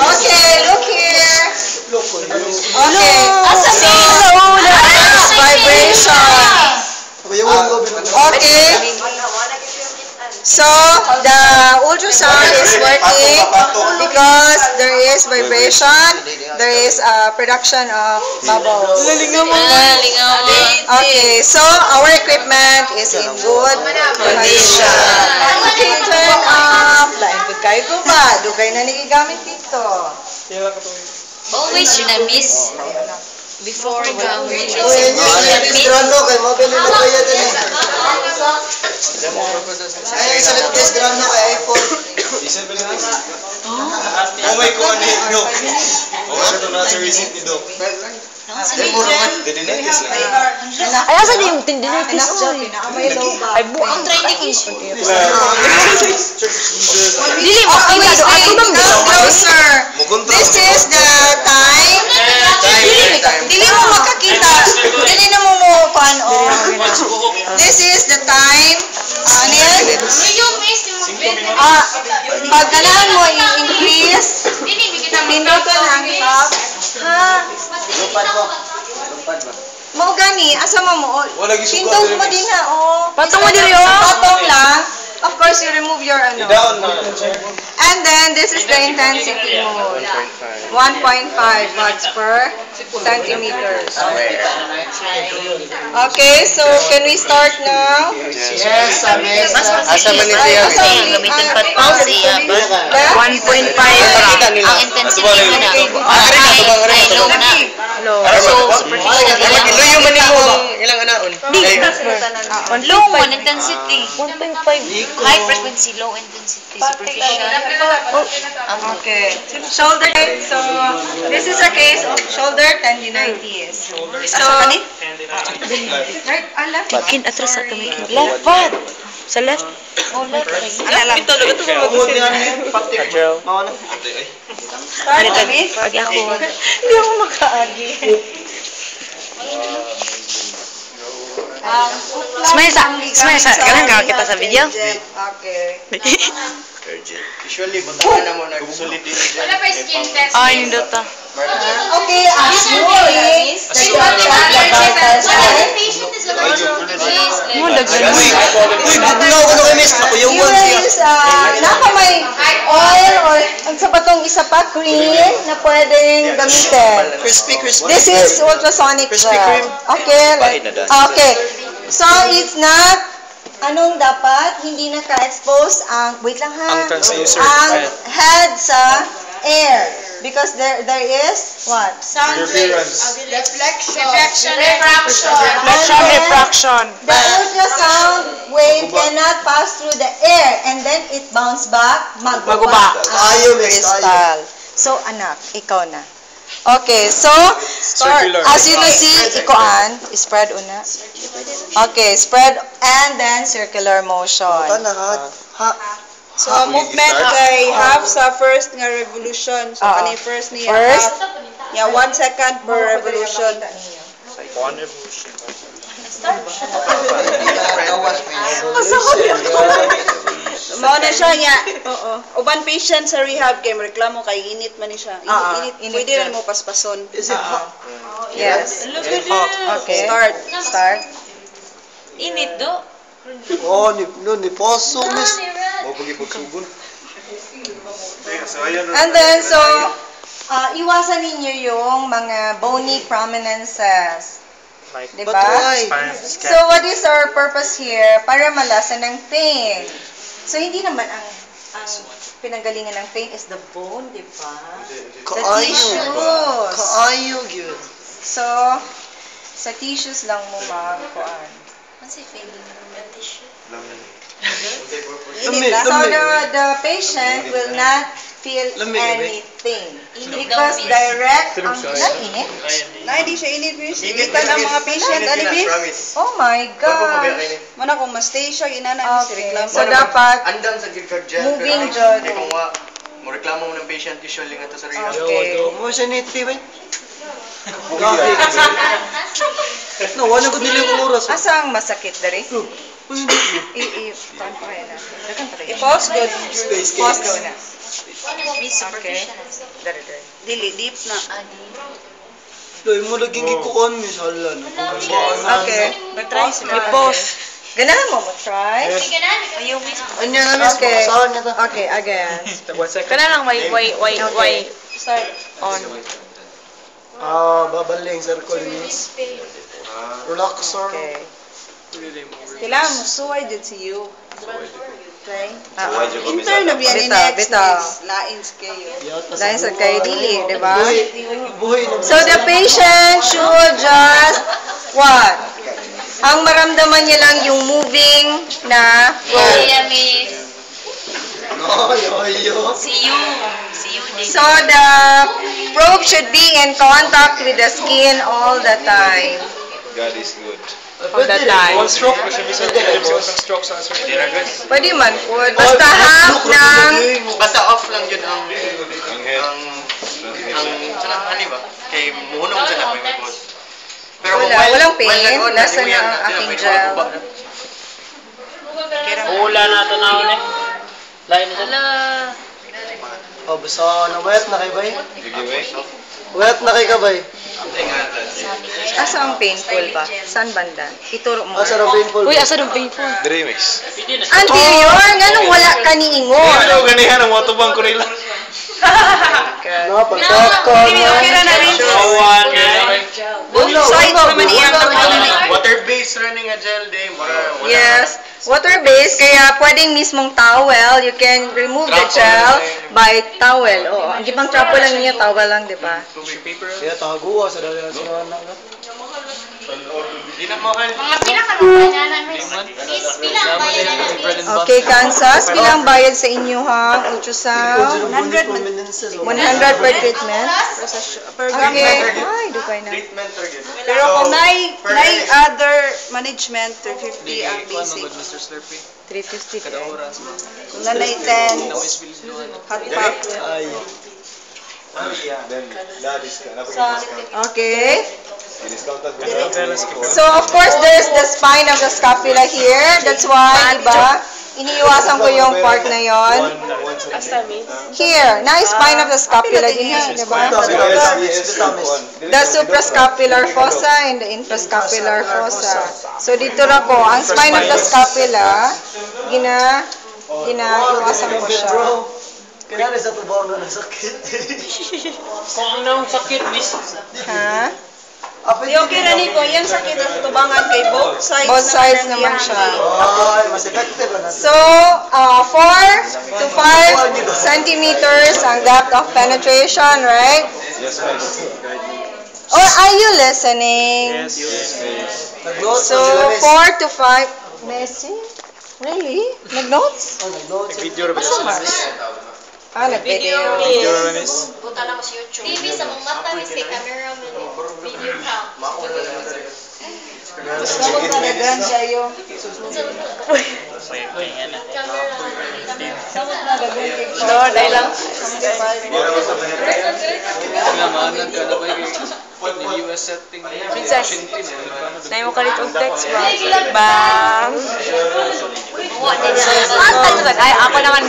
Okay, look here. Okay. Vibration. Okay. So, the ultrasound is working because there is vibration, there is production of bubbles. Okay, so our equipment is in good condition. Okay, turn off. Lain po kayo ko ba? Dugay na nagigamit dito. Always yun na miss. Before the ay, asa di yung tindinitis ko eh. Ay, buang training. Dili mo, ato bang closer. This is the time. Dili mo makakita. Dili na mo kuan o. This is the time. Ano yan? Pag kailangan mo i-increase, pindutan ang top. Ha? Mau gani, asa mo? Pindot mo din na, oh. Patong mo diri, oh. Patong lang. Of course, you remove your ano. And then, this is the intensity mode. 1.5 watts per centimeters. Okay, so can we start now? Yes, Miss. Asa man niya gamitin pa pa siya ba? 1.5 Ang intensity na. Low na. low. So, superficial lang. Luyo man nimo ilang anaon. Low one intensity. 1.5. High frequency, low intensity, superficial. Okay. Shoulder. So, this is a case of shoulder tendinitis. So, right, left. Kin atras sa kami. Left foot. Sa left. Oh, left. Alam. Ito talaga ito. Ano tabi? Pag ako. Hindi ako makaagi. Smile sa. Kailan ka kita sa video? Okay. Usually butahan na mo nagsulit din. Wala pa skin test. Ay, hindi ta. Okay, actually, Mo daghan. Uy, bugnaw ko kay Miss. Ako yung one siya. use, naka may oil or ang sa patong isa pa, cream na pwedeng gamitin. Crispy. This is ultrasonic Krispy gel. Kreme. Okay. Okay. So, it's not, anong dapat? Hindi naka-expose ang, wait lang ha, Ang transducer. ang head sa air. Because there is, what? Reflection. Refraction. The ultrasound wave cannot pass through the air and then it bounce back, maguba Tayo, ang Miss, crystal. So, anak, ikaw na. Okay, so, Circular. as you can see, ikuan, spread una. Okay, spread and then circular motion. So, movement kay half sa first nga revolution. So, kani first niya First. half. Yeah, 1 second per revolution. Mao na siya nga. Uban patient sa rehab kay reklamo kay init man ni siya. Init. Pwede rin mo paspason. Yes. Okay. Start. Init do. Oh, ni poso, Miss. And then, so, iwasan ninyo yung mga bony prominences. Diba? But why? So, what is our purpose here? Para malasan ng pain. So, hindi naman ang pinanggalingan ng pain is the bone, diba? The tissues. Kaayo, gyud. So, sa tissues lang mo makuhaan. What's the feeling ng tissue? So, the patient will not feel anything. Because direct ang init. Na hindi siya init, miss. Initan ang mga patient, ani miss. Oh my gosh. Mana kung ma-stay siya, inana miss Okay. reklamo. So, dapat Andam sa gilkard dyan. moving jud. Kung mo reklamo mo ng patient usually nga to sa rehab. Okay. Mo siya niti ba? No, wala ko nila kung oras. Asa ang masakit dari? I-pause good. Pause daw na. Okay. Dili, deep na. Loy mo laging gikuan mi sa halan. Okay. Mag-try sila. I-pause. Ganahan mo try? Anya na miss Okay. saan niya ta? Okay, again. Kana lang, wait. Start. On. Babaling circle miss. Relaxer. Okay. Kailangan mo suway din si you. Okay? Intern na biyan ni Bitaw, next bitaw. is lain kayo. Dahil sa kay dili, di ba? Buhay na. So the patient should just what? Ang maramdaman niya lang yung moving na probe. Yo. So the probe should be in contact with the skin all the time. God is good. All the time. One stroke kasi miss Pwede man po. Basta half ng basta off lang yun ang Ang head. sanang ani ba? Kay muhunong sa na may good. Pero walang pain. Nasa na ang aking gel. Wala na ito na ulit. Lain na ito. Oh, basta nawet na kay bay. Giveaway. Wet na kay kabay. Asa ang painful ba? Saan banda? Ituro mo. Asa ra painful. Uy, asa ng painful? Dreamix. Anterior? Ganun wala ka niingon. Ano ganihan ang mga tubang ko nila? Na pagkaka. Okay na rin. Kawan. Both sides naman iyang Water-based running a gel day. Yes. Water-based, kaya pwedeng mismong towel, you can remove the gel by towel. Oo, ang gibang trapo lang niya, towel lang, di ba? Kaya taguwa sa dali sa na. Di na mo kan. Okay, Kansas, bilang bayad sa inyo ha? Ultrasound? 100 per treatment? Per Okay. Ay, dugay na. Treatment or good. Pero kung nai other management, 350 ang basic. 350. Kung nanay 10, hot pack. Ay. Then, dadis ka. Okay. Discounted So, of course, there's the spine of the scapula here. That's why, di ba? Iniiwasan ko yung part na yon. Here, na spine of the scapula din yan, di ba? The suprascapular fossa and the infrascapular fossa. So, dito na ko, ang spine of the scapula, ginaiwasan ko siya. Kailan sa tubaw na nasakit. Kung anong sakit, miss. Ha? Di okay na nito, yan sakit na sa tubangan kay both sides. Both sides naman siya. Ay, mas effective na. So, 4 to 5 centimeters ang depth of penetration, right? Yes, miss. Or are you listening? Nag-notes So, 4 to 5. Messi? Really? Nag-notes? Video Asa Mars? Nag-video. Punta lang ko sa YouTube. TV sa mong mata ni si camera mo video cam. Samot na dagan kayo. Camera. Samot na dagan kayo. No, dahil lang. Princess, na mo ka dito text ba? Bang! Ay, ako naman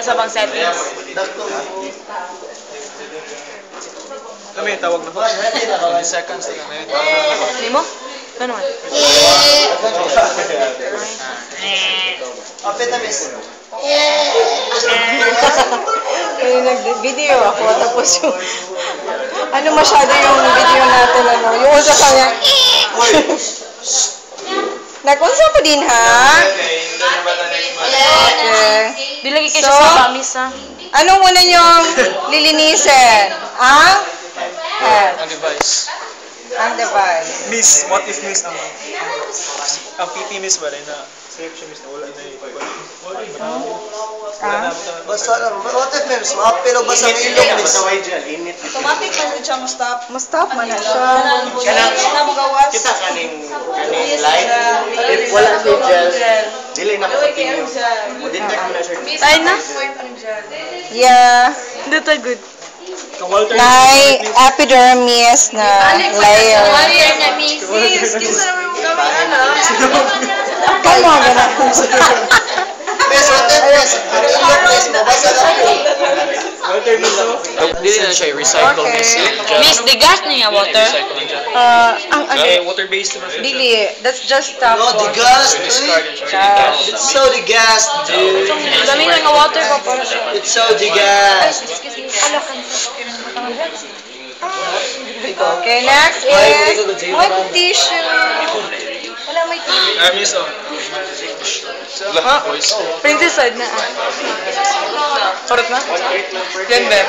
sa bang settings. Kami, tawag na po. 20 seconds na lang. Hindi mo? Ano naman? Apit na miss. Kaya nag-video ako, tapos yung... Ano masyado yung video natin, ano? Yung ultra sa niya. Nag-unsa pa din, ha? Okay. Di lagi kayo So, sa kamis, ha? Anong muna yung lilinisin? Ang head. Ang device. Ang device. Miss, what if miss ang PT miss ba rin na section miss na wala na Basta lang. What if miss? Mapilo ba sa ilong miss? Automatic man yun siya mo stop. Mustap man na siya. Na mo gawas. Kita kaning light. If wala si gel, dili na continue. Mo detect mo na sir. Tayo na? Yeah. Dito good. na epidermis na layer. Warrior na miss. Come on, gana. Miss, miss. Miss, mabasa na po. Dili na siya recycle, miss. Miss, digas niya water. Ang Water-based na siya. dili, that's just No, the gas, It's so the gas, dude. Dami nga water pa para siya. It's so the gas. Okay, next is white tissue. Miss, oh. Princess side na. Sarap na? Yan, Beb.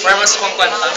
Para mas kung kwanta.